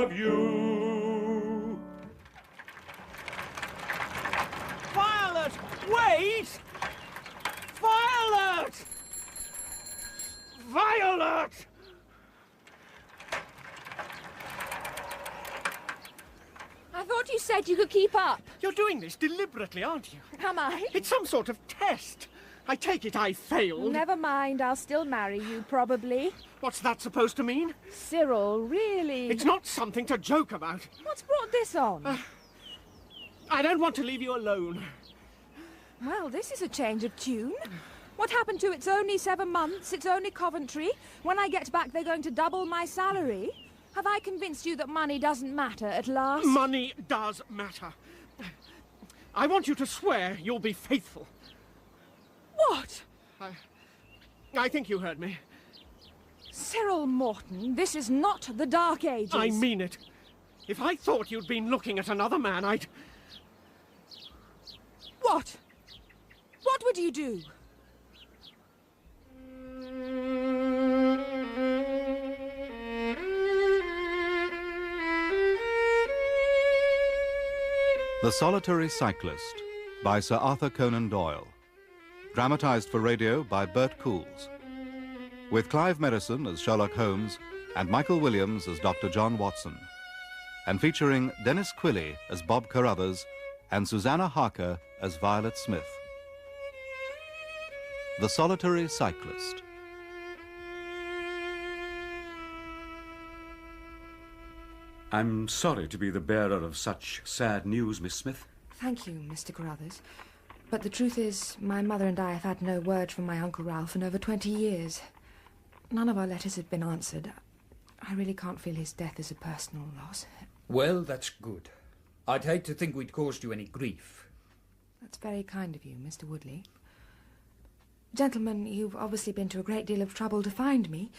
of you. Violet! Wait! Violet! Violet! I thought you said you could keep up. You're doing this deliberately, aren't you? Am I? It's some sort of test. I take it I failed. Never mind, I'll still marry you, probably. What's that supposed to mean? Cyril, really? It's not something to joke about. What's brought this on? I don't want to leave you alone. Well, this is a change of tune. What happened to it's only 7 months, it's only Coventry? When I get back, they're going to double my salary? Have I convinced you that money doesn't matter at last? Money does matter. I want you to swear you'll be faithful. What? I think you heard me. Cyril Morton, this is not the Dark Ages. I mean it. If I thought you'd been looking at another man, I'd... What? What would you do? The Solitary Cyclist by Sir Arthur Conan Doyle. Dramatised for radio by Bert Coules. With Clive Merrison as Sherlock Holmes and Michael Williams as Dr. John Watson. And featuring Dennis Quilley as Bob Carruthers and Susanna Harker as Violet Smith. The Solitary Cyclist. I'm sorry to be the bearer of such sad news, Miss Smith. Thank you, Mr. Carruthers. But the truth is, my mother and I have had no word from my Uncle Ralph in over 20 years. None of our letters have been answered. I really can't feel his death as a personal loss. Well, that's good. I'd hate to think we'd caused you any grief. That's very kind of you, Mr. Woodley. Gentlemen, you've obviously been to a great deal of trouble to find me.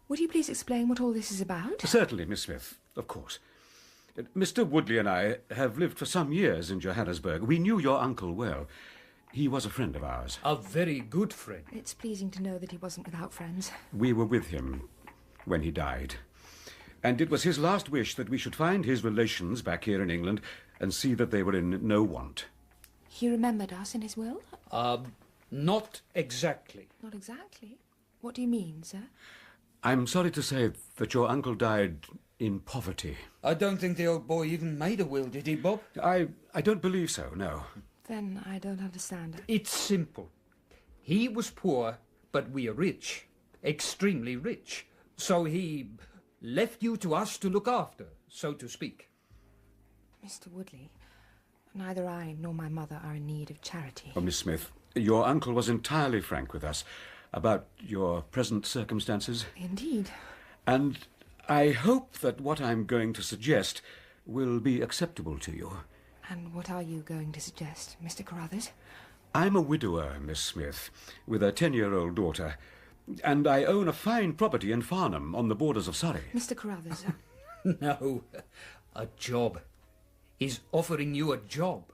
Would you please explain what all this is about? Certainly, Miss Smith, of course. Mr. Woodley and I have lived for some years in Johannesburg. We knew your uncle well. He was a friend of ours. A very good friend. It's pleasing to know that he wasn't without friends. We were with him when he died. And it was his last wish that we should find his relations back here in England and see that they were in no want. He remembered us in his will? Not exactly. Not exactly? What do you mean, sir? I'm sorry to say that your uncle died in poverty. I don't think the old boy even made a will, did he, Bob? I don't believe so, no. Then I don't understand. It's simple. He was poor, but we are rich. Extremely rich. So he left you to us to look after, so to speak. Mr. Woodley, neither I nor my mother are in need of charity. Oh, Miss Smith, your uncle was entirely frank with us about your present circumstances. Indeed. And I hope that what I'm going to suggest will be acceptable to you. And what are you going to suggest, Mr. Carruthers? I'm a widower, Miss Smith, with a 10-year-old daughter, and I own a fine property in Farnham on the borders of Surrey. Mr. Carruthers... No, a job. He's offering you a job.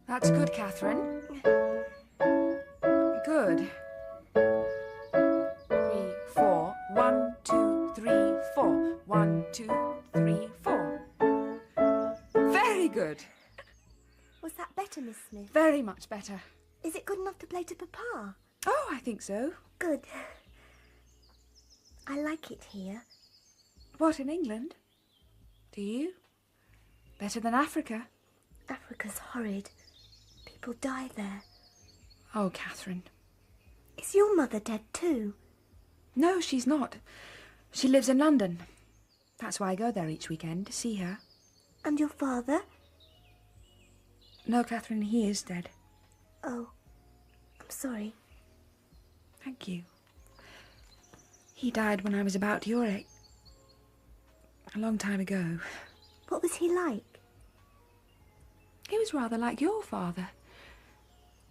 That's good, Catherine. Good. 3, 4. 1, 2, 3, 4. 1, 2, 3, 4. Very good. Was that better, Miss Smith? Very much better. Is it good enough to play to Papa? Oh, I think so. Good. I like it here. What, in England? Do you? Better than Africa? Africa's horrid. People die there. Oh, Catherine. Is your mother dead too? No, she's not. She lives in London. That's why I go there each weekend, to see her. And your father? No, Catherine, he is dead. Oh, I'm sorry. Thank you. He died when I was about your age. A long time ago. What was he like? He was rather like your father.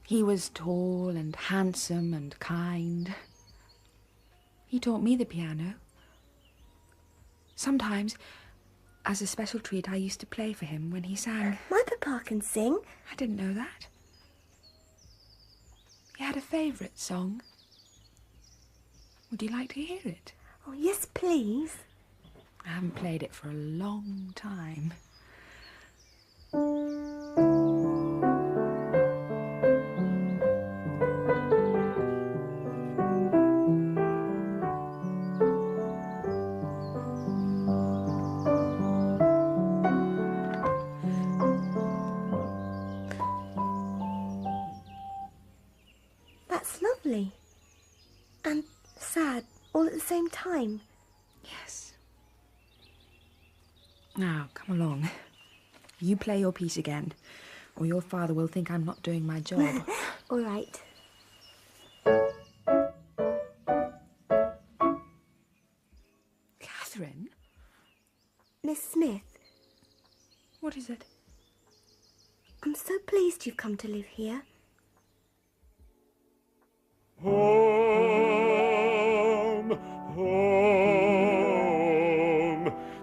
He was tall and handsome and kind. He taught me the piano. Sometimes, as a special treat, I used to play for him when he sang. My papa can sing. I didn't know that. had a favourite song. Would you like to hear it? Oh, yes, please. I haven't played it for a long time. That's lovely. And sad, all at the same time. Yes. Now, come along. You play your piece again, or your father will think I'm not doing my job. All right. Catherine? Miss Smith, What is it? I'm so pleased you've come to live here. Home, home,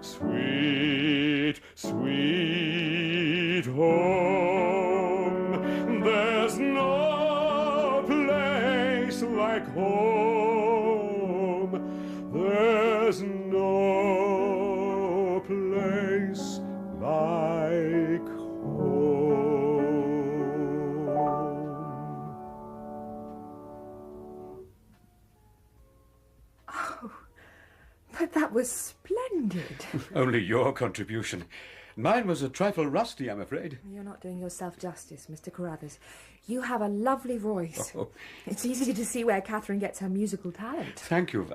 sweet, sweet home. There's no place like home. There's no place like home. But that was splendid. Only your contribution. Mine was a trifle rusty, I'm afraid. You're not doing yourself justice, Mr. Carruthers. You have a lovely voice. Oh. It's easy to see where Catherine gets her musical talent. Thank you,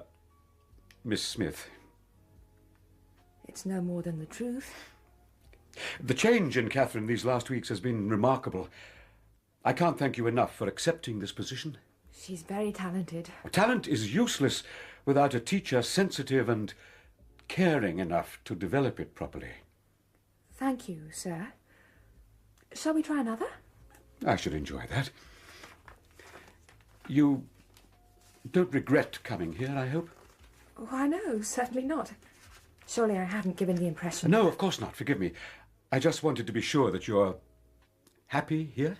Miss Smith. It's no more than the truth. The change in Catherine these last weeks has been remarkable. I can't thank you enough for accepting this position. She's very talented. Talent is useless without a teacher sensitive and caring enough to develop it properly. Thank you, sir. Shall we try another? I should enjoy that. You don't regret coming here, I hope? Why, no, certainly not. Surely I haven't given the impression... No, of course not. Forgive me. I just wanted to be sure that you're happy here.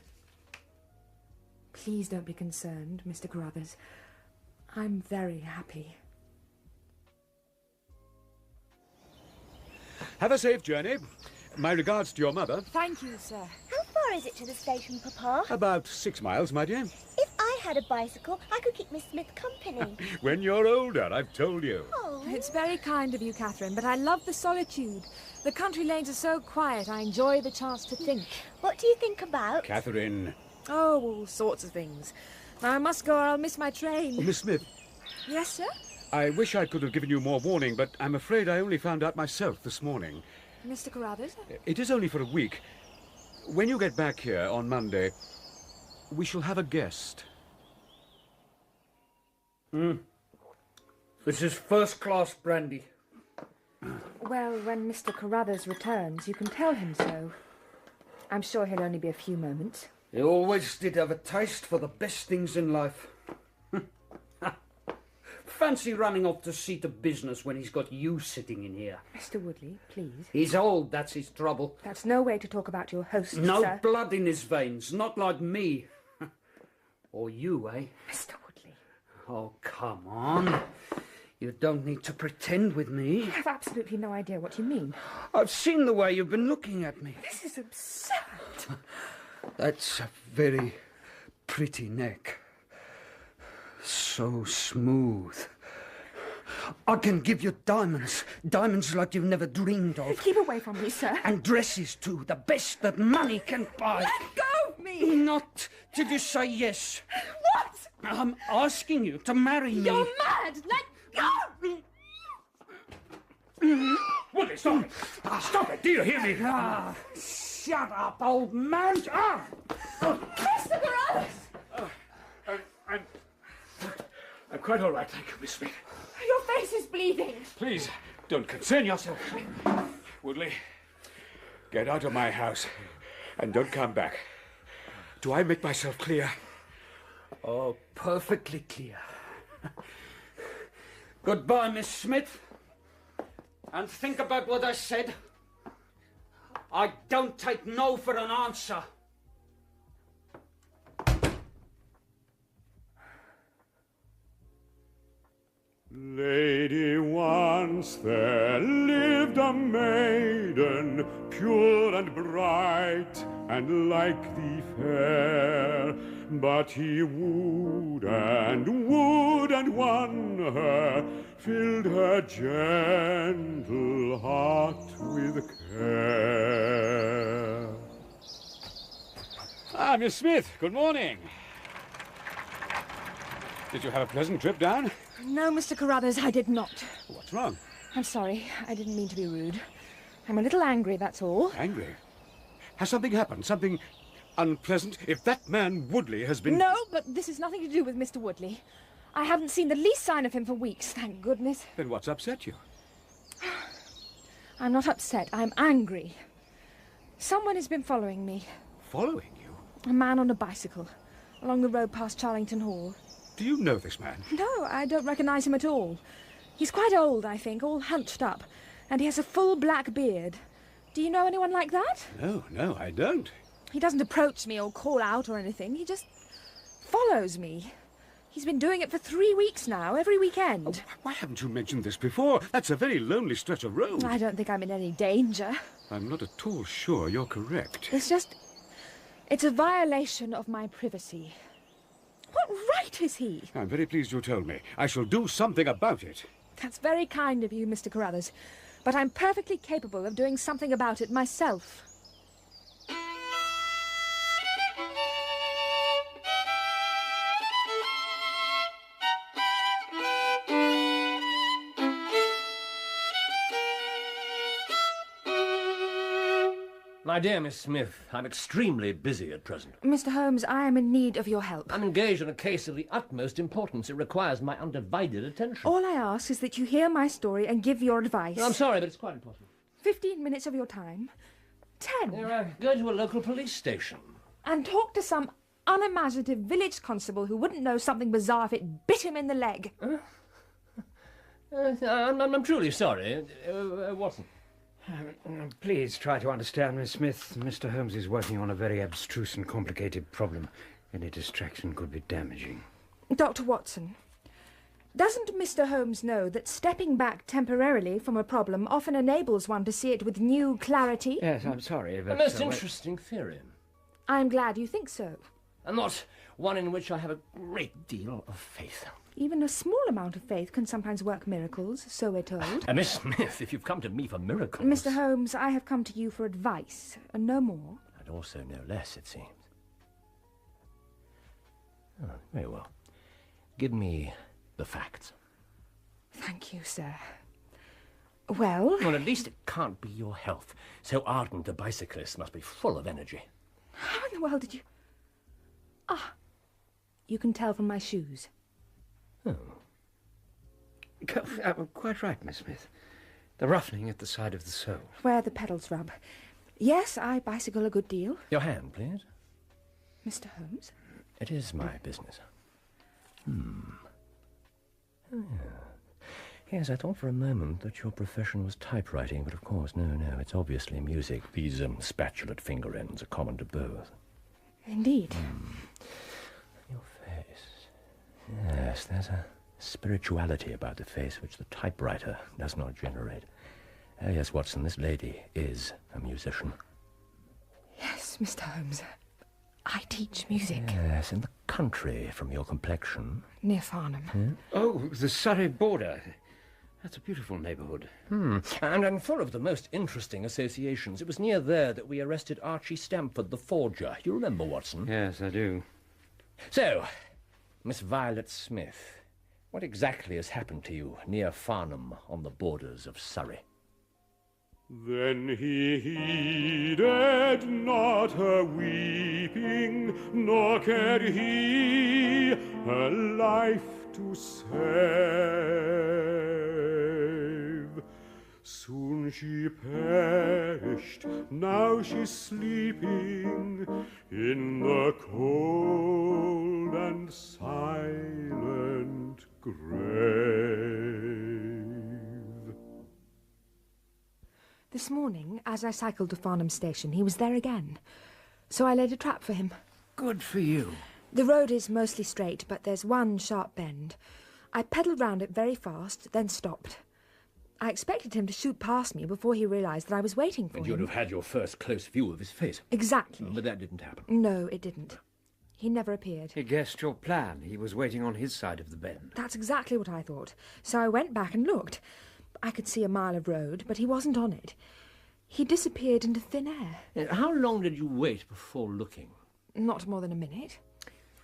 Please don't be concerned, Mr. Carruthers. I'm very happy. Have a safe journey. My regards to your mother. Thank you, sir. How far is it to the station, Papa? About 6 miles, my dear. If I had a bicycle, I could keep Miss Smith company. When you're older, I've told you. Oh, It's very kind of you, Catherine, but I love the solitude. The country lanes are so quiet, I enjoy the chance to think. what do you think about? Catherine. Oh, all sorts of things. Now I must go or I'll miss my train. Oh, Miss Smith, Yes, sir? I wish I could have given you more warning, but I'm afraid I only found out myself this morning. Mr. Carruthers? It is only for a week. When you get back here on Monday, we shall have a guest. This is first-class brandy. Well, when Mr. Carruthers returns, you can tell him so. I'm sure he'll only be a few moments. He always did have a taste for the best things in life. Fancy running off to see to business when he's got you sitting in here. Mr. Woodley, please. He's old, that's his trouble. That's no way to talk about your host, No sir. blood in his veins, not like me. Or you, eh? Mr. Woodley. Oh, come on. You don't need to pretend with me. I have absolutely no idea what you mean. I've seen the way you've been looking at me. This is absurd. That's a very pretty neck. So smooth. I can give you diamonds. Diamonds like you've never dreamed of. Keep away from me, sir. And dresses too, the best that money can buy. Let go of me! Not till you say yes. What? I'm asking you to marry me. You're mad! Let go! Woodley, stop it! Stop it! Do you hear me? Ah, shut up, old man! Ah! Mr. Carruthers! I'm quite all right, thank you, Miss Smith. Your face is bleeding. Please, don't concern yourself. Woodley, get out of my house and don't come back. Do I make myself clear? Oh, perfectly clear. Goodbye, Miss Smith. And think about what I said. I don't take no for an answer. Once there lived a maiden, pure and bright, and like thee fair. But he wooed and won her, filled her gentle heart with care. Ah, Miss Smith, good morning. Did you have a pleasant trip down? No, Mr. Carruthers, I did not. What's wrong? I'm sorry. I didn't mean to be rude. I'm a little angry, that's all. Angry? Has something happened? Something unpleasant? If that man Woodley has been... No, but this has nothing to do with Mr. Woodley. I haven't seen the least sign of him for weeks, thank goodness. Then what's upset you? I'm not upset. I'm angry. Someone has been following me. Following you? A man on a bicycle, along the road past Charlington Hall. Do you know this man? No, I don't recognise him at all. He's quite old, I think, all hunched up, and he has a full black beard. Do you know anyone like that? No, I don't. He doesn't approach me or call out or anything. He just follows me. He's been doing it for 3 weeks now, every weekend. Oh, why haven't you mentioned this before? That's a very lonely stretch of road. I don't think I'm in any danger. I'm not at all sure you're correct. It's a violation of my privacy. What right is he? I'm very pleased you told me. I shall do something about it. That's very kind of you, Mr. Carruthers. But I'm perfectly capable of doing something about it myself. My dear Miss Smith, I'm extremely busy at present. Mr. Holmes, I am in need of your help. I'm engaged in a case of the utmost importance. It requires my undivided attention. All I ask is that you hear my story and give your advice. No, I'm sorry, but it's quite impossible. 15 minutes of your time. 10. Go to a local police station. And talk to some unimaginative village constable who wouldn't know something bizarre if it bit him in the leg. I'm truly sorry. Watson. Please try to understand, Miss Smith. Mr. Holmes is working on a very abstruse and complicated problem. Any distraction could be damaging. Dr. Watson, doesn't Mr. Holmes know that stepping back temporarily from a problem often enables one to see it with new clarity? Yes, I'm sorry, but... A most interesting theory. I'm glad you think so. And not one in which I have a great deal of faith. Even a small amount of faith can sometimes work miracles, so we're told. Miss Smith, if you've come to me for miracles... Mr. Holmes, I have come to you for advice, and no more. And also no less, it seems. Oh, very well. Give me the facts. Thank you, sir. Well... Well, at least it can't be your health. So ardent a bicyclist must be full of energy. How in the world did you... Ah, you can tell from my shoes. Oh. Quite right, Miss Smith. The roughening at the side of the sole. Where the pedals rub. Yes, I bicycle a good deal. Your hand, please. Mr. Holmes? It is my business. Oh, yeah. Yes, I thought for a moment that your profession was typewriting, but of course, no, it's obviously music. These spatulate finger ends are common to both. Indeed. Your face. Yes, there's a spirituality about the face which the typewriter does not generate. Yes, Watson, this lady is a musician. Yes, Mr. Holmes. I teach music. Yes, in the country, from your complexion. Near Farnham. Yeah? Oh, the Surrey border. That's a beautiful neighbourhood. And full of the most interesting associations. It was near there that we arrested Archie Stamford, the forger. You remember, Watson? Yes, I do. So, Miss Violet Smith, what exactly has happened to you near Farnham on the borders of Surrey? Then he heeded not her weeping, nor cared he her life to save. Soon she perished, now she's sleeping in the cold and silent grave. This morning, as I cycled to Farnham station, he was there again. So I laid a trap for him. Good for you. The road is mostly straight, but there's one sharp bend. I pedalled round it very fast, then stopped. I expected him to shoot past me before he realised that I was waiting for And him. you'd have had your first close view of his face. Exactly. But that didn't happen. No, it didn't. He never appeared. He guessed your plan. He was waiting on his side of the bend. That's exactly what I thought. So I went back and looked. I could see a mile of road, but he wasn't on it. He disappeared into thin air. How long did you wait before looking? Not more than a minute.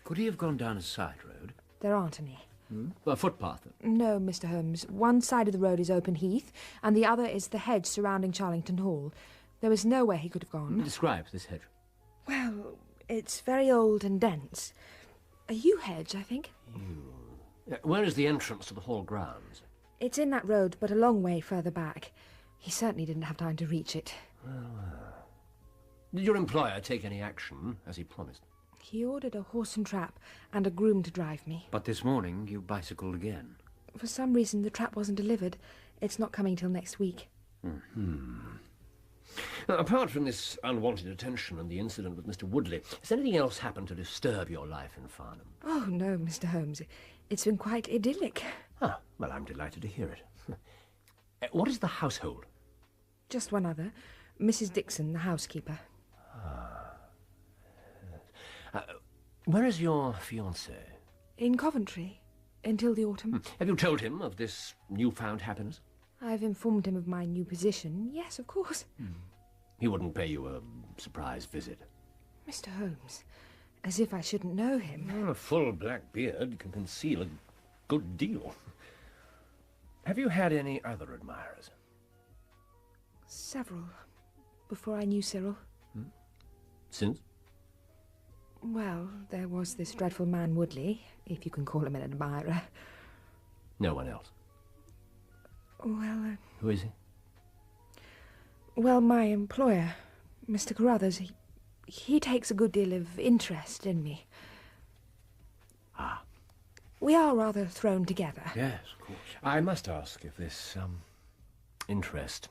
Could he have gone down a side road? There aren't any. A footpath, then? No, Mr. Holmes. One side of the road is open heath, and the other is the hedge surrounding Charlington Hall. There was nowhere he could have gone. Describe this hedge. Well, it's very old and dense. A yew hedge, I think. Where is the entrance to the hall grounds? It's in that road, but a long way further back. He certainly didn't have time to reach it. Did your employer take any action, as he promised? He ordered a horse and trap and a groom to drive me. But this morning you bicycled again. For some reason, the trap wasn't delivered. It's not coming till next week. Now, apart from this unwanted attention and the incident with Mr. Woodley, has anything else happened to disturb your life in Farnham? Oh, no, Mr. Holmes. It's been quite idyllic. Ah, well, I'm delighted to hear it. What is the household? Just one other. Mrs. Dixon, the housekeeper. Where is your fiancé? In Coventry, until the autumn. Have you told him of this newfound happiness? I've informed him of my new position. Yes, of course. He wouldn't pay you a surprise visit. Mr. Holmes, as if I shouldn't know him. A full black beard can conceal a good deal. Have you had any other admirers? Several. Before I knew Cyril. Since? Well, there was this dreadful man Woodley, if you can call him an admirer. No one else. Well, Who is he? well, my employer, Mr. Carruthers, he takes a good deal of interest in me. Ah. We are rather thrown together. Yes, of course. I must ask if this, interest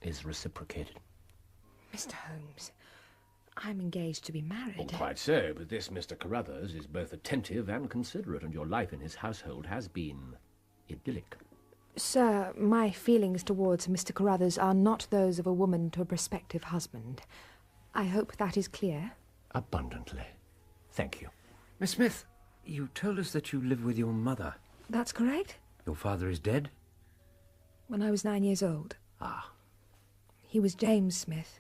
is reciprocated. Mr. Holmes, I'm engaged to be married. Quite so, but this Mr. Carruthers is both attentive and considerate, and your life in his household has been idyllic. Sir, my feelings towards Mr. Carruthers are not those of a woman to a prospective husband. I hope that is clear. Abundantly. Thank you. Miss Smith, you told us that you live with your mother. That's correct. Your father is dead? When I was 9 years old. Ah. He was James Smith.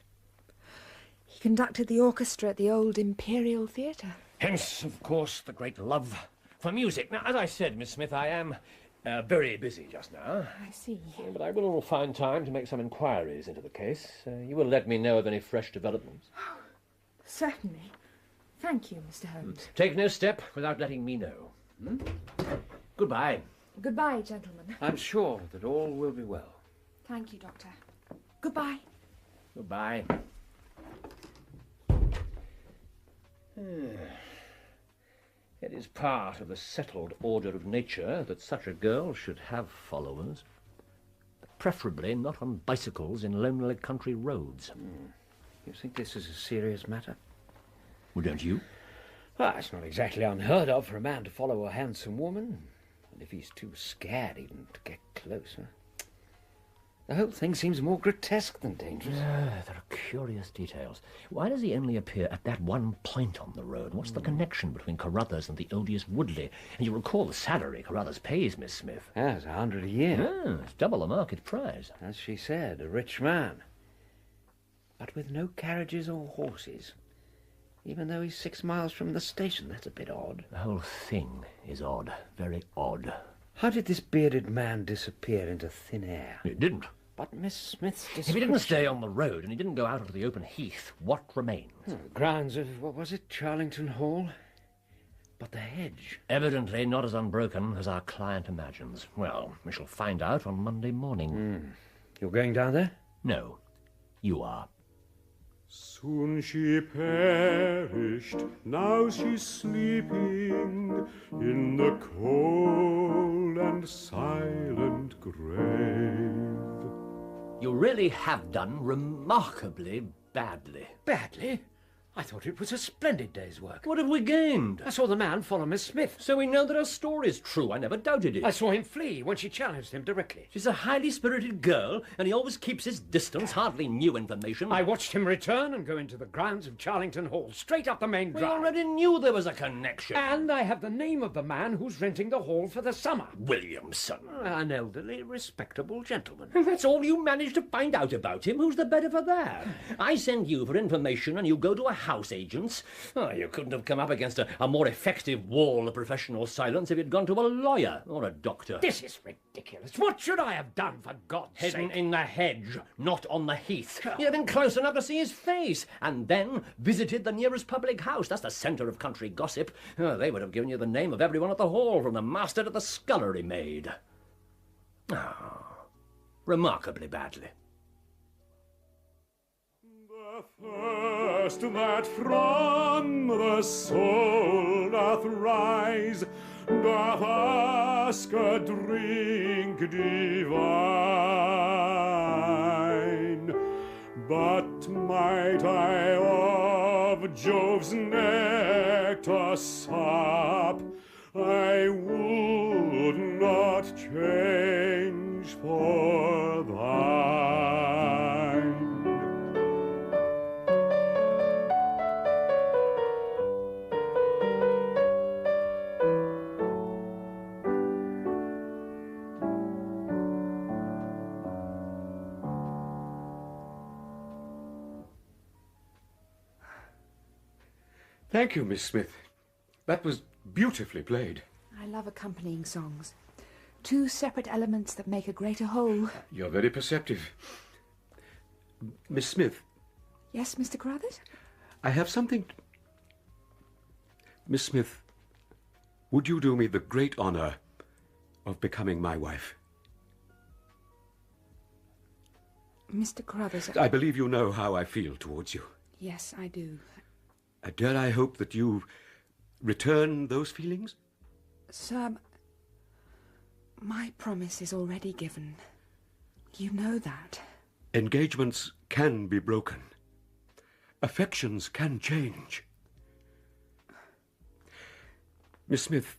He conducted the orchestra at the old Imperial Theatre. Hence, of course, the great love for music. Now, as I said, Miss Smith, I am very busy just now. I see. But I will find time to make some inquiries into the case. You will let me know of any fresh developments. Certainly. Thank you, Mr. Holmes. Take no step without letting me know. Goodbye. Goodbye, gentlemen. I'm sure that all will be well. Thank you, Doctor. Goodbye. Goodbye. It is part of the settled order of nature that such a girl should have followers, preferably not on bicycles in lonely country roads. You think this is a serious matter? Well, don't you? Ah, it's not exactly unheard of for a man to follow a handsome woman. And if he's too scared even to get closer. The whole thing seems more grotesque than dangerous. There are curious details. Why does he only appear at that one point on the road? What's the connection between Carruthers and the odious Woodley? And you recall the salary Carruthers pays Miss Smith. Yes, 100 a year. It's double the market price. As she said, a rich man. But with no carriages or horses. Even though he's 6 miles from the station, that's a bit odd. The whole thing is odd. Very odd. How did this bearded man disappear into thin air? He didn't. But Miss Smith's If he didn't stay on the road and he didn't go out onto the open heath, what remains? Grounds of, what was it, Charlington Hall? But the hedge? Evidently not as unbroken as our client imagines. Well, we shall find out on Monday morning. You're going down there? No, you are. Soon she perished, now she's sleeping in the cold and silent grave. You really have done remarkably badly. Badly? I thought it was a splendid day's work. What have we gained? I saw the man follow Miss Smith. So we know that her story's true. I never doubted it. I saw him flee when she challenged him directly. She's a highly spirited girl, and he always keeps his distance. Hardly new information. I watched him return and go into the grounds of Charlington Hall, straight up the main We drive. already knew there was a connection. And I have the name of the man who's renting the hall for the summer. Williamson. An elderly, respectable gentleman. And that's all you managed to find out about him? Who's the better for that? I send you for information, and you go to a house agent's. Oh, you couldn't have come up against a more effective wall of professional silence if you'd gone to a lawyer or a doctor. This is ridiculous. What should I have done, for God's Hidden sake? in the hedge, not on the heath. You'd have been close enough to see his face, and then visited the nearest public house. That's the centre of country gossip. Oh, they would have given you the name of everyone at the hall, from the master to the scullery maid. Oh, remarkably badly. The thirst that from the soul doth rise doth ask a drink divine. But might I of Jove's nectar sup, I would not change for thine. Thank you, Miss Smith. That was beautifully played. I love accompanying songs. Two separate elements that make a greater whole. You're very perceptive. Miss Smith, Yes, Mr. Carruthers? I have something... Miss Smith, would you do me the great honour of becoming my wife? Mr. Carruthers... I believe you know how I feel towards you. Yes, I do. Dare I hope that you return those feelings? Sir, my promise is already given. You know that. Engagements can be broken. Affections can change. Miss Smith,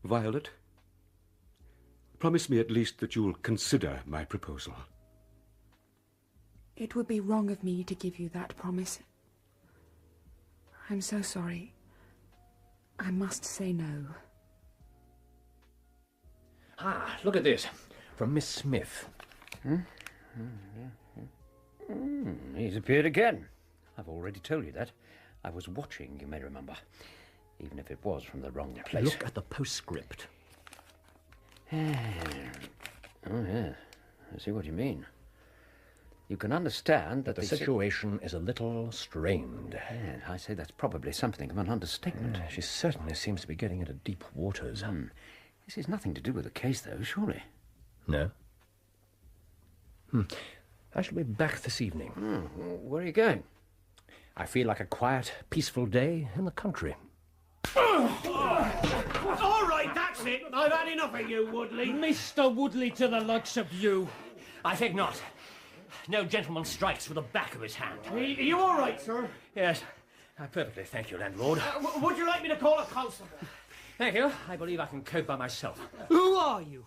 Violet, promise me at least that you'll consider my proposal. It would be wrong of me to give you that promise. I'm so sorry. I must say no. Ah, look at this. From Miss Smith. He's appeared again. I've already told you that. I was watching, you may remember, even if it was from the wrong place. Look at the postscript. Oh, yeah. I see what you mean. You can understand that The situation is a little strained. Yeah, I say that's probably something of an understatement. She certainly seems to be getting into deep waters. This is nothing to do with the case, though, surely. No? I shall be back this evening. Where are you going? I feel like a quiet, peaceful day in the country. All right, that's it. I've had enough of you, Woodley. Mr. Woodley, to the likes of you. I think not. No gentleman strikes with the back of his hand. Are you all right, sir? Yes, perfectly, thank you, landlord. Would you like me to call a constable? Thank you. I believe I can cope by myself. Who are you?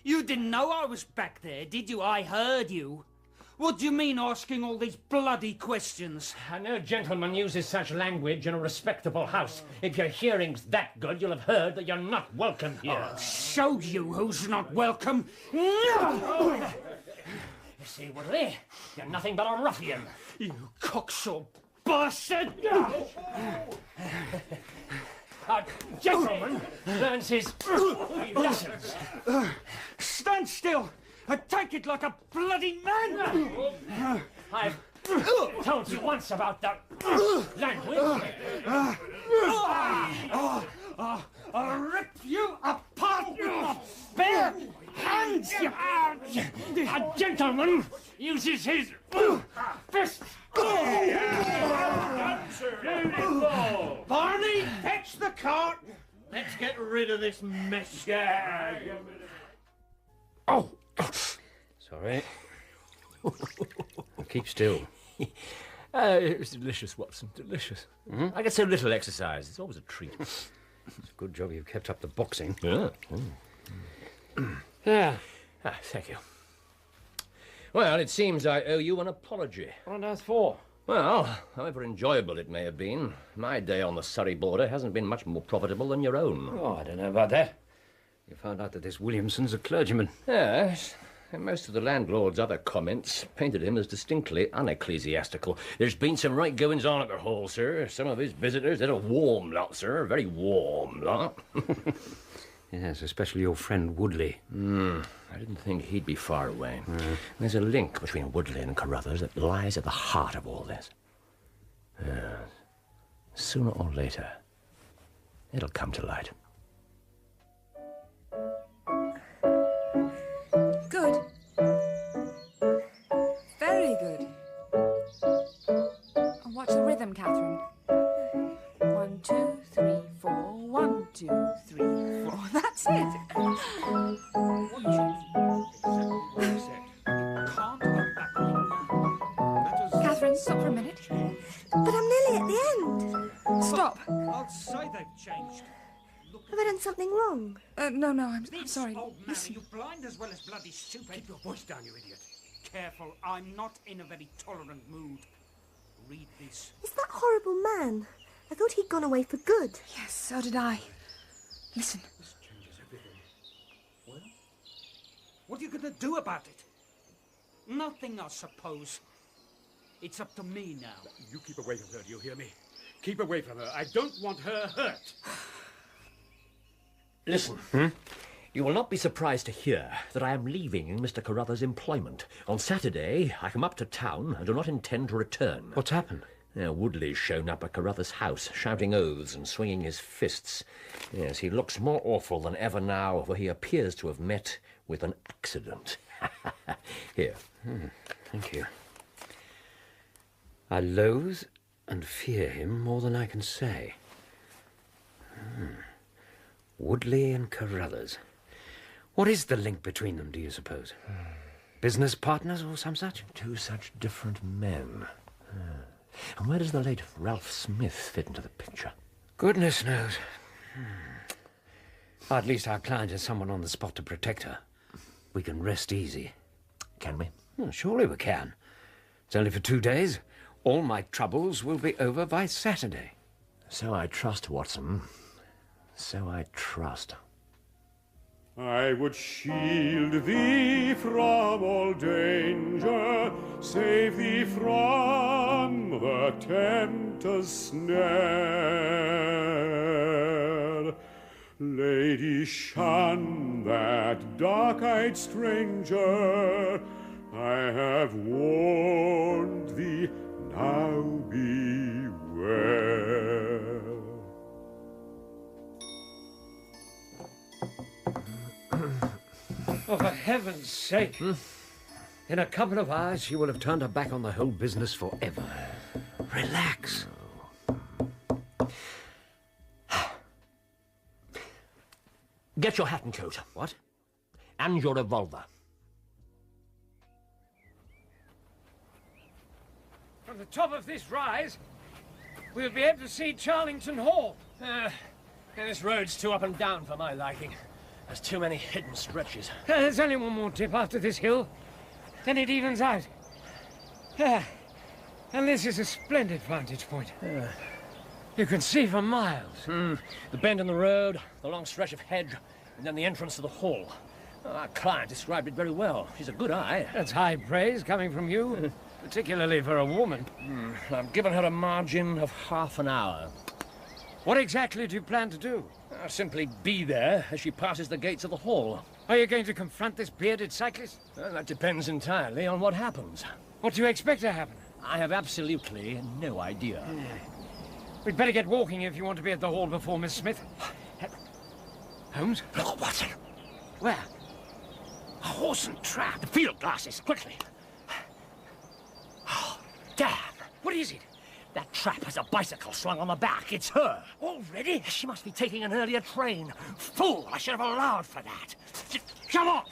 You didn't know I was back there, did you? I heard you. What do you mean asking all these bloody questions? No gentleman uses such language in a respectable house. If your hearing's that good, you'll have heard that you're not welcome here. I'll show you who's not welcome. You see, Woodley, you're nothing but a ruffian. You cocksure bastard! A gentleman learns his lessons. Stand still and take it like a bloody man! I've told you once about the language. I'll rip you apart with my bare hands! A gentleman uses his fists. Barney, fetch the cart. Let's get rid of this mess. Oh! Sorry. Keep still. It was delicious, Watson, delicious. I get so little exercise. It's always a treat. It's a good job you've kept up the boxing. Yeah. Yeah. Thank you. Well, it seems I owe you an apology. What on earth for? Well, however enjoyable it may have been, my day on the Surrey border hasn't been much more profitable than your own. Oh, I don't know about that. You found out that this Williamson's a clergyman. Yes, and most of the landlord's other comments painted him as distinctly unecclesiastical. There's been some right goings-on at the Hall, sir. Some of his visitors, they're a warm lot, sir, a very warm lot. Yes, especially your friend Woodley. I didn't think he'd be far away. There's a link between Woodley and Carruthers that lies at the heart of all this. Sooner or later, it'll come to light. Good. Very good. And watch the rhythm, Catherine. 1, 2, 3, 4. 1, 2, 3, 4. That's it. Catherine, stop for a minute. But I'm nearly at the end. Stop. I'll say they've changed. Have I done something wrong? No, I'm sorry. Old man, are you blind as well as bloody stupid? Keep your voice down, you idiot. Careful, I'm not in a very tolerant mood. Read this. Is that horrible man? I thought he'd gone away for good. Yes, so did I. Listen. This changes everything. Well, what are you going to do about it? Nothing, I suppose. It's up to me now. You keep away from her, do you hear me? Keep away from her. I don't want her hurt. Listen, you will not be surprised to hear that I am leaving Mr. Carruthers' employment. On Saturday, I come up to town and do not intend to return. What's happened? Woodley's shown up at Carruthers' house, shouting oaths and swinging his fists. Yes, he looks more awful than ever now, for he appears to have met with an accident. Here. Thank you. I loathe and fear him more than I can say. Woodley and Carruthers. What is the link between them, do you suppose? Business partners or some such? Two such different men. And where does the late Ralph Smith fit into the picture? Goodness knows. At least our client has someone on the spot to protect her. We can rest easy. Can we? Well, surely we can. It's only for 2 days. All my troubles will be over by Saturday. So I trust, Watson. So I trust. I would shield thee from all danger, save thee from the tempter's snare. Lady, shun that dark-eyed stranger. I have warned thee, now beware. Oh, for heaven's sake. In a couple of hours, she will have turned her back on the whole business forever. Relax. Get your hat and coat. What? And your revolver. From the top of this rise, we'll be able to see Charlington Hall. This road's too up and down for my liking. There's too many hidden stretches. There's only one more dip after this hill. Then it evens out. And this is a splendid vantage point. You can see for miles. The bend in the road, the long stretch of hedge, and then the entrance to the hall. Our client described it very well. She's a good eye. That's high praise coming from you, particularly for a woman. I've given her a margin of half an hour. What exactly do you plan to do? I'll simply be there as she passes the gates of the hall. Are you going to confront this bearded cyclist? Well, that depends entirely on what happens. What do you expect to happen? I have absolutely no idea. We'd better get walking if you want to be at the hall before Miss Smith. Holmes? Look, Watson. Where? A horse and trap. The field glasses, quickly. Oh, damn. What is it? That trap has a bicycle slung on the back. It's her. Already? She must be taking an earlier train. Fool, I should have allowed for that. Come on.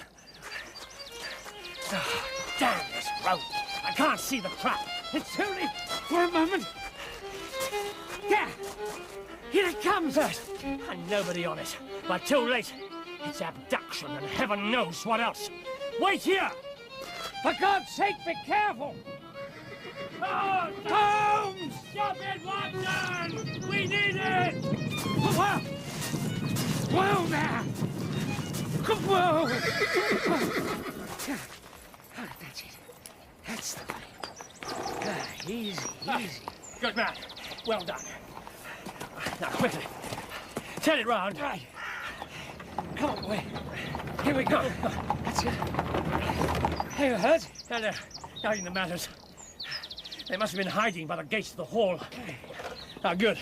Oh, damn this road. I can't see the trap. It's only for a moment. There! Here it comes! And nobody on it. But too late. It's abduction and heaven knows what else. Wait here! For God's sake, be careful! Oh, Holmes! stop it, Watson! We need it! Whoa! Whoa there! Whoa! Oh, that's it. That's the way. Easy, easy. Good man. Well done. Now, quickly. Turn it round. Right. Come on, boy. Here we go. That's it. Are you hurt? No, nothing that matters. They must have been hiding by the gates of the hall. Now, good.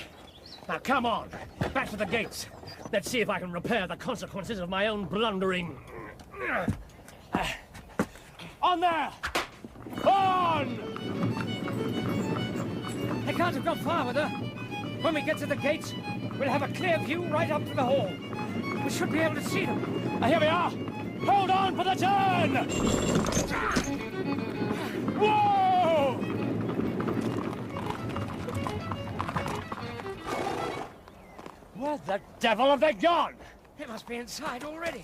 Now, come on. Back to the gates. Let's see if I can repair the consequences of my own blundering. On there! On! They can't have got far with her. When we get to the gates, we'll have a clear view right up to the hall. We should be able to see them. Here we are! Hold on for the turn! Whoa! Where the devil have they gone? They must be inside already.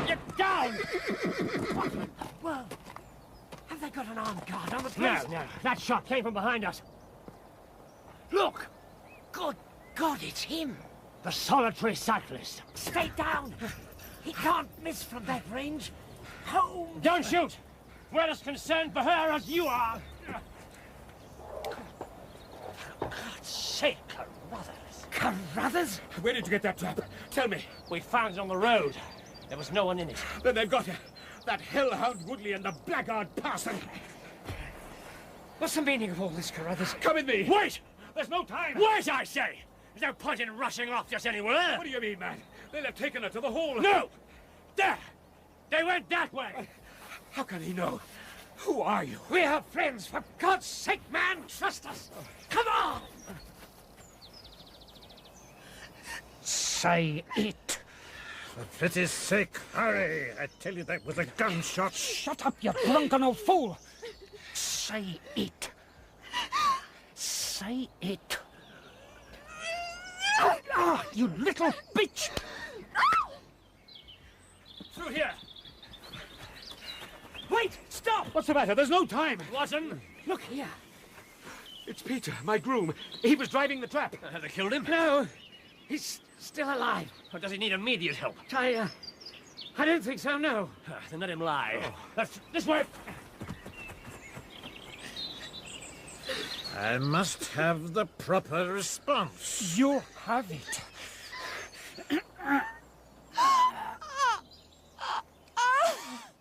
Get down! What in the world? Have they got an armed guard on the place? No. That shot came from behind us. Look! Good God, it's him! The solitary cyclist. Stay down! He can't miss from that range. Holmes! Don't shoot! We're as concerned for her as you are. For God's sake, Carruthers! Carruthers? Where did you get that trap? Tell me. We found it on the road. There was no one in it. Then they've got her. That hellhound Woodley and the blackguard parson. What's the meaning of all this, Carruthers? Come with me. Wait! There's no time! Wait, I say! There's no point in rushing off just anywhere. What do you mean, man? They'll have taken her to the hall. No! There! They went that way! How can he know? Who are you? We are friends, for God's sake, man! Trust us! Come on! Say it! For pity's sake, hurry! I tell you that was a gunshot. Shut up, you drunken old fool! Say it! Say it! Ah, you little bitch! Through here! Wait! Stop! What's the matter? There's no time! Watson! Look here. It's Peter, my groom. He was driving the trap. Have they killed him? No! He's still alive. Or does he need immediate help? I don't think so, no. Then let him lie. This way! I must have the proper response. You have it.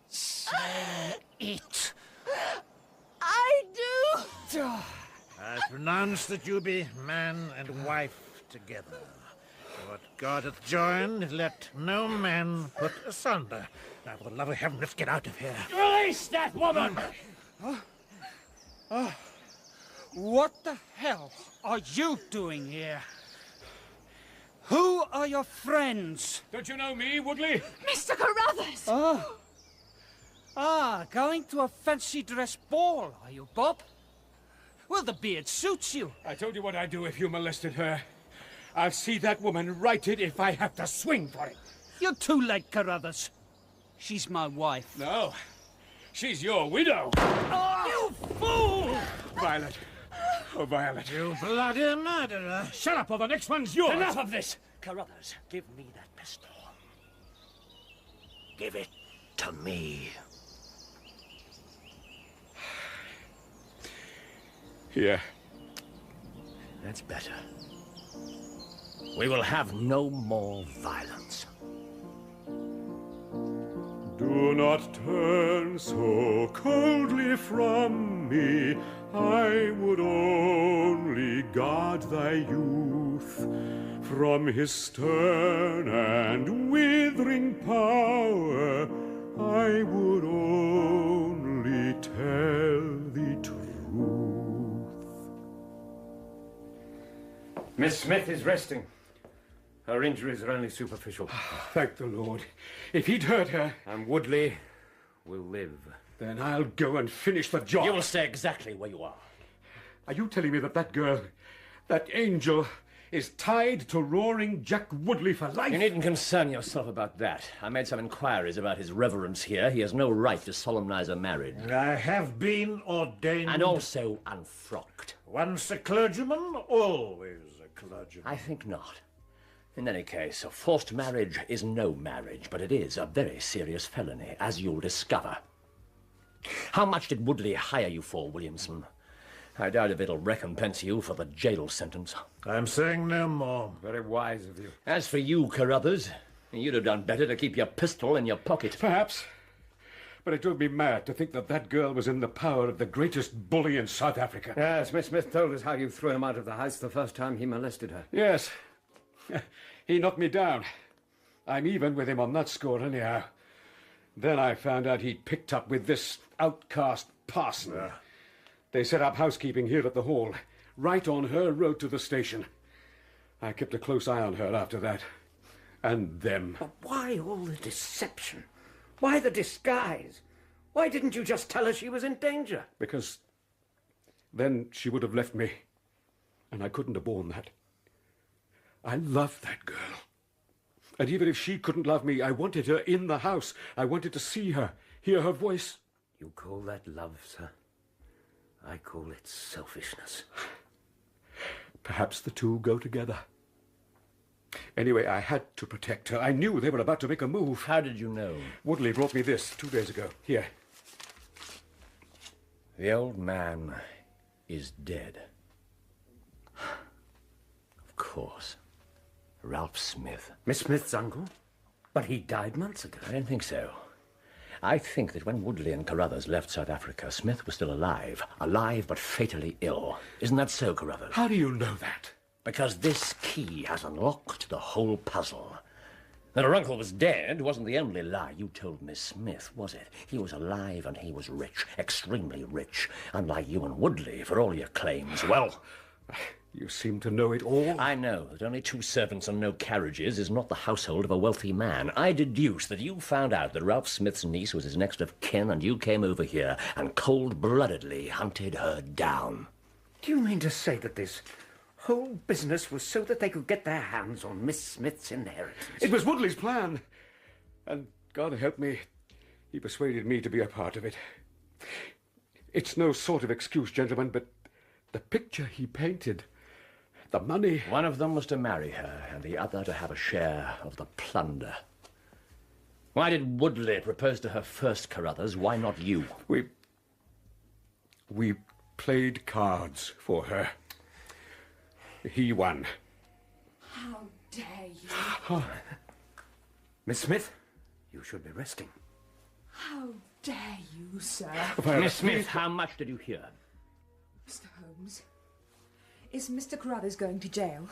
Say it! I do! I pronounce that you be man and wife together. What God hath joined, let no man put asunder. Now, for the love of heaven, let's get out of here. Release that woman! What the hell are you doing here? Who are your friends? Don't you know me, Woodley? Mr. Carruthers! Going to a fancy dress ball, are you, Bob? Well, the beard suits you. I told you what I'd do if you molested her. I'll see that woman righted if I have to swing for it. You're too late, Carruthers. She's my wife. No, she's your widow. You fool! Violet. Oh, Violet. You bloody murderer. Shut up or the next one's yours. Enough of this! Carruthers, give me that pistol. Give it to me. Here. That's better. We will have no more violence. Do not turn so coldly from me. I would only guard thy youth from his stern and withering power. I would only tell the truth. Miss Smith is resting. Her injuries are only superficial. Thank the Lord. If he'd hurt her... And Woodley will live. Then I'll go and finish the job. You will stay exactly where you are. Are you telling me that that girl, that angel, is tied to roaring Jack Woodley for life? You needn't concern yourself about that. I made some inquiries about his reverence here. He has no right to solemnize a marriage. I have been ordained... And also unfrocked. Once a clergyman, always a clergyman. I think not. In any case, a forced marriage is no marriage, but it is a very serious felony, as you'll discover. How much did Woodley hire you for, Williamson? I doubt if it'll recompense you for the jail sentence. I'm saying no more. Very wise of you. As for you, Carruthers, you'd have done better to keep your pistol in your pocket. Perhaps. But it drove me mad to think that that girl was in the power of the greatest bully in South Africa. Yes, Miss Smith told us how you threw him out of the house the first time he molested her. Yes. He knocked me down. I'm even with him on that score anyhow. Then I found out he'd picked up with this outcast parson. They set up housekeeping here at the Hall, right on her road to the station. I kept a close eye on her after that. And them. But why all the deception? Why the disguise? Why didn't you just tell her she was in danger? Because then she would have left me, and I couldn't have borne that. I loved that girl. And even if she couldn't love me, I wanted her in the house. I wanted to see her, hear her voice. You call that love, sir? I call it selfishness. Perhaps the two go together. Anyway, I had to protect her. I knew they were about to make a move. How did you know? Woodley brought me this 2 days ago. Here. The old man is dead. Of course. Ralph Smith. Miss Smith's uncle? But he died months ago. I don't think so. I think that when Woodley and Carruthers left South Africa, Smith was still alive. Alive but fatally ill. Isn't that so, Carruthers? How do you know that? Because this key has unlocked the whole puzzle. That her uncle was dead wasn't the only lie you told Miss Smith, was it? He was alive and he was rich, extremely rich. Unlike you and Woodley, for all your claims. Well... You seem to know it all. I know that only 2 servants and no carriages is not the household of a wealthy man. I deduce that you found out that Ralph Smith's niece was his next of kin, and you came over here and cold-bloodedly hunted her down. Do you mean to say that this whole business was so that they could get their hands on Miss Smith's inheritance? It was Woodley's plan. And God help me, he persuaded me to be a part of it. It's no sort of excuse, gentlemen, but the picture he painted... The money... One of them was to marry her, and the other to have a share of the plunder. Why did Woodley propose to her first, Carruthers? Why not you? We played cards for her. He won. How dare you? Miss Smith, you should be resting. How dare you, sir? Miss Smith, how much did you hear? Mr. Holmes, is Mr. Carruthers going to jail?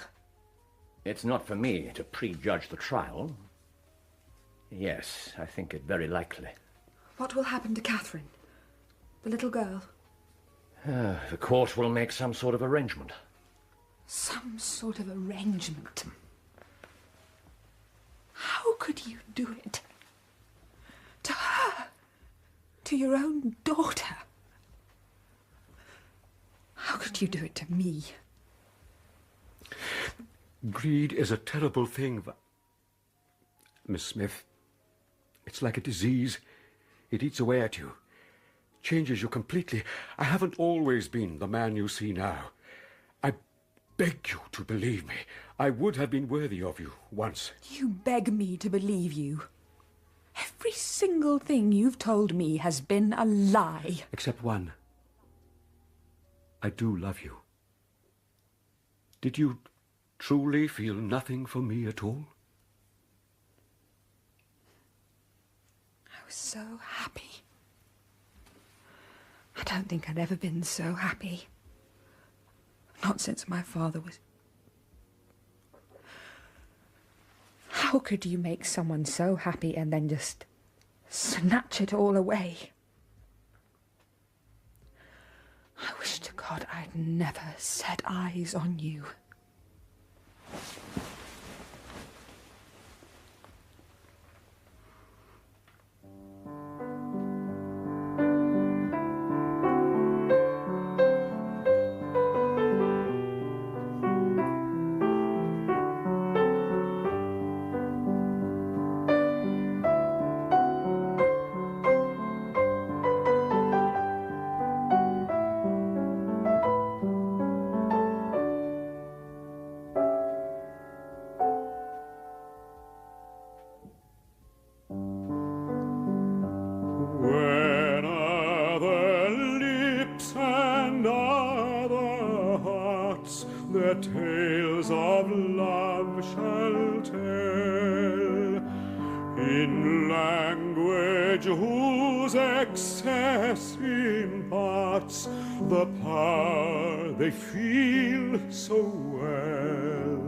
It's not for me to prejudge the trial. Yes, I think it very likely. What will happen to Catherine? The little girl? The court will make some sort of arrangement. Some sort of arrangement? How could you do it? To her? To your own daughter? How could you do it to me? Greed is a terrible thing. Miss Smith, it's like a disease. It eats away at you, changes you completely. I haven't always been the man you see now. I beg you to believe me. I would have been worthy of you once. You beg me to believe you? Every single thing you've told me has been a lie. Except one. I do love you. Did you truly feel nothing for me at all? I was so happy. I don't think I'd ever been so happy. Not since my father was... How could you make someone so happy and then just snatch it all away? I wish to God I'd never set eyes on you. shall tell, in language whose excess imparts the power they feel so well.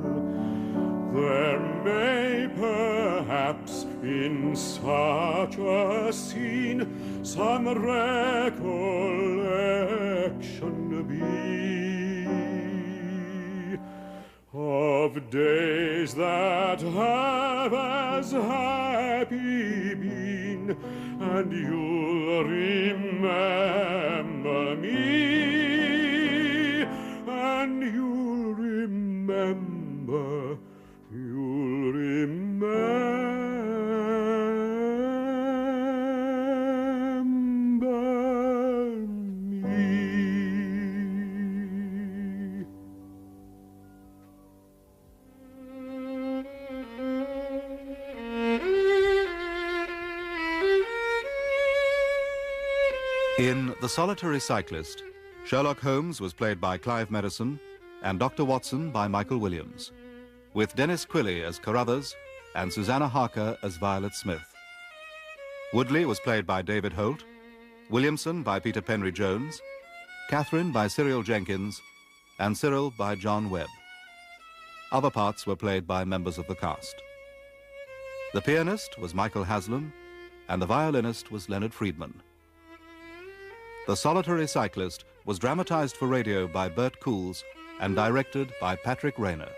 There may perhaps in such a scene some recollection be of days that have as happy been, and you'll remember me, and you'll remember, you'll remember me. In The Solitary Cyclist, Sherlock Holmes was played by Clive Merrison and Dr. Watson by Michael Williams, with Dennis Quilley as Carruthers and Susanna Harker as Violet Smith. Woodley was played by David Holt, Williamson by Peter Penry Jones, Catherine by Cyril Jenkins, and Cyril by John Webb. Other parts were played by members of the cast. The pianist was Michael Haslam, and the violinist was Leonard Friedman. The Solitary Cyclist was dramatized for radio by Bert Coules and directed by Patrick Rayner.